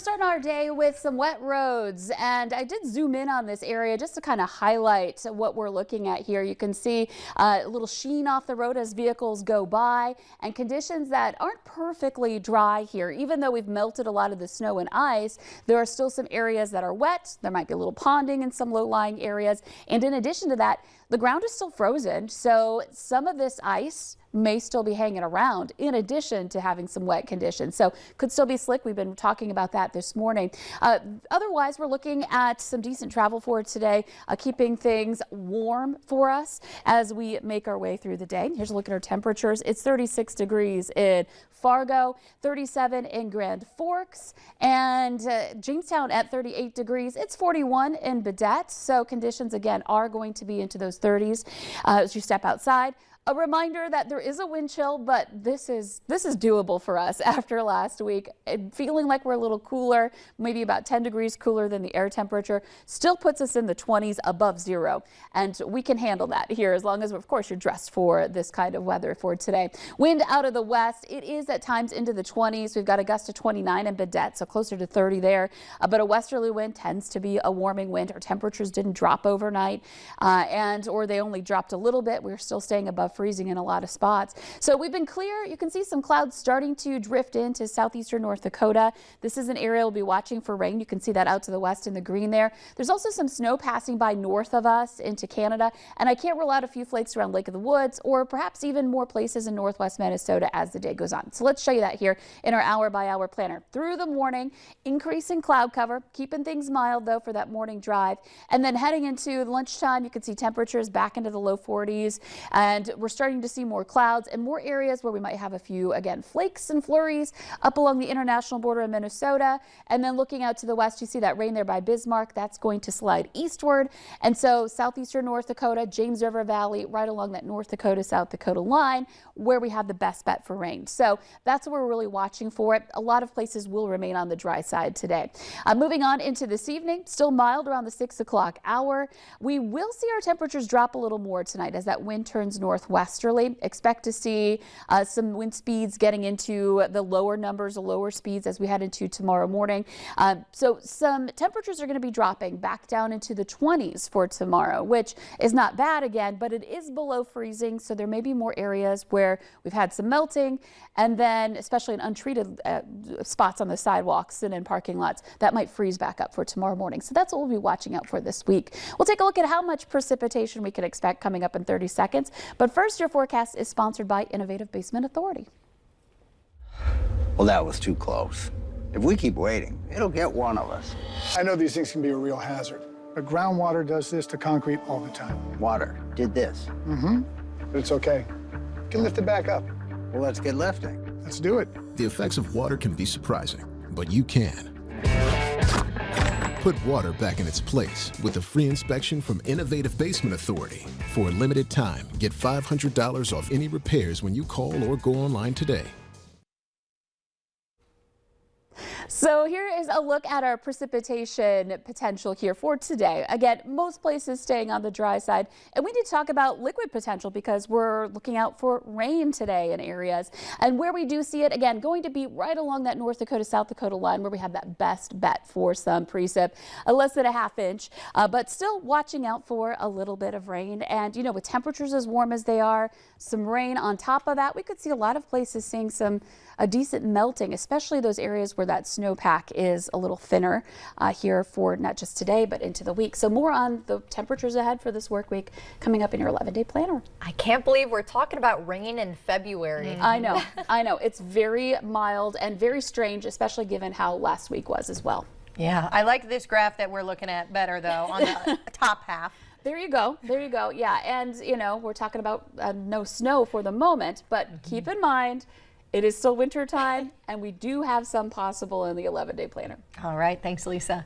Starting our day with some wet roads, and I did zoom in on this area just to kind of highlight what we're looking at here. You can see a little sheen off the road as vehicles go by, and conditions that aren't perfectly dry here. Even though we've melted a lot of the snow and ice, there are still some areas that are wet. There might be a little ponding in some low-lying areas, and in addition to that, the ground is still frozen, so some of this ice may still be hanging around in addition to having some wet conditions. So could still be slick. We've been talking about that this morning. Otherwise, we're looking at some decent travel for today, keeping things warm for us as we make our way through the day. Here's a look at our temperatures. It's 36 degrees in Fargo, 37 in Grand Forks, and Jamestown at 38 degrees. It's 41 in Baudette. So conditions again are going to be into those 30s as you step outside. A reminder that there is a wind chill, but this is doable for us after last week. Feeling like we're a little cooler, maybe about 10 degrees cooler than the air temperature, still puts us in the 20s above zero. And we can handle that here as long as, of course, you're dressed for this kind of weather for today. Wind out of the west. It is at times into the 20s. We've got a gust of 29 in Baudette, so closer to 30 there. But a westerly wind tends to be a warming wind. Our temperatures didn't drop overnight, or they only dropped a little bit. We're still staying above freezing in a lot of spots. So we've been clear. You can see some clouds starting to drift into southeastern North Dakota. This is an area we'll be watching for rain. You can see that out to the west in the green there. There's also some snow passing by north of us into Canada, and I can't rule out a few flakes around Lake of the Woods or perhaps even more places in northwest Minnesota as the day goes on. So let's show you that here in our hour-by-hour planner. Through the morning, increasing cloud cover, keeping things mild though for that morning drive, and then heading into lunchtime, you can see temperatures back into the low 40s, and we're starting to see more clouds and more areas where we might have a few, again, flakes and flurries up along the international border in Minnesota. And then looking out to the west, you see that rain there by Bismarck. That's going to slide eastward. And so southeastern North Dakota, James River Valley, right along that North Dakota, South Dakota line, where we have the best bet for rain. So that's what we're really watching for. It. A lot of places will remain on the dry side today. Moving on into this evening, still mild around the 6 o'clock hour. We will see our temperatures drop a little more tonight as that wind turns northwesterly. Expect to see some wind speeds getting into the lower numbers, the lower speeds as we head into tomorrow morning. So some temperatures are going to be dropping back down into the 20s for tomorrow, which is not bad again, but it is below freezing. So there may be more areas where we've had some melting, and then especially in untreated spots on the sidewalks and in parking lots that might freeze back up for tomorrow morning. So that's what we'll be watching out for this week. We'll take a look at how much precipitation we can expect coming up in 30 seconds. But first, your forecast is sponsored by Innovative Basement Authority. Well, that was too close. If we keep waiting, it'll get one of us. I know these things can be a real hazard, but groundwater does this to concrete all the time. Water did this. But it's okay. You can lift it back up. Well, let's get lifting. Let's do it. The effects of water can be surprising, but you can. Put water back in its place with a free inspection from Innovative Basement Authority. For a limited time, get $500 off any repairs when you call or go online today. So here is a look at our precipitation potential here for today. Again, most places staying on the dry side. And we need to talk about liquid potential because we're looking out for rain today in areas. And where we do see it, again, going to be right along that North Dakota, South Dakota line where we have that best bet for some precip, less than a half inch, but still watching out for a little bit of rain. And, you know, with temperatures as warm as they are, some rain on top of that, we could see a lot of places seeing a decent melting, especially those areas where that snowpack is a little thinner here for not just today, but into the week. So more on the temperatures ahead for this work week coming up in your 11-day planner. I can't believe we're talking about rain in February. I know, I know. It's very mild and very strange, especially given how last week was as well. Yeah, I like this graph that we're looking at better though on the top half. There you go. There you go. Yeah. And, you know, we're talking about no snow for the moment, but keep in mind, it is still winter time and we do have some possible in the 11-day planner. All right. Thanks, Lisa.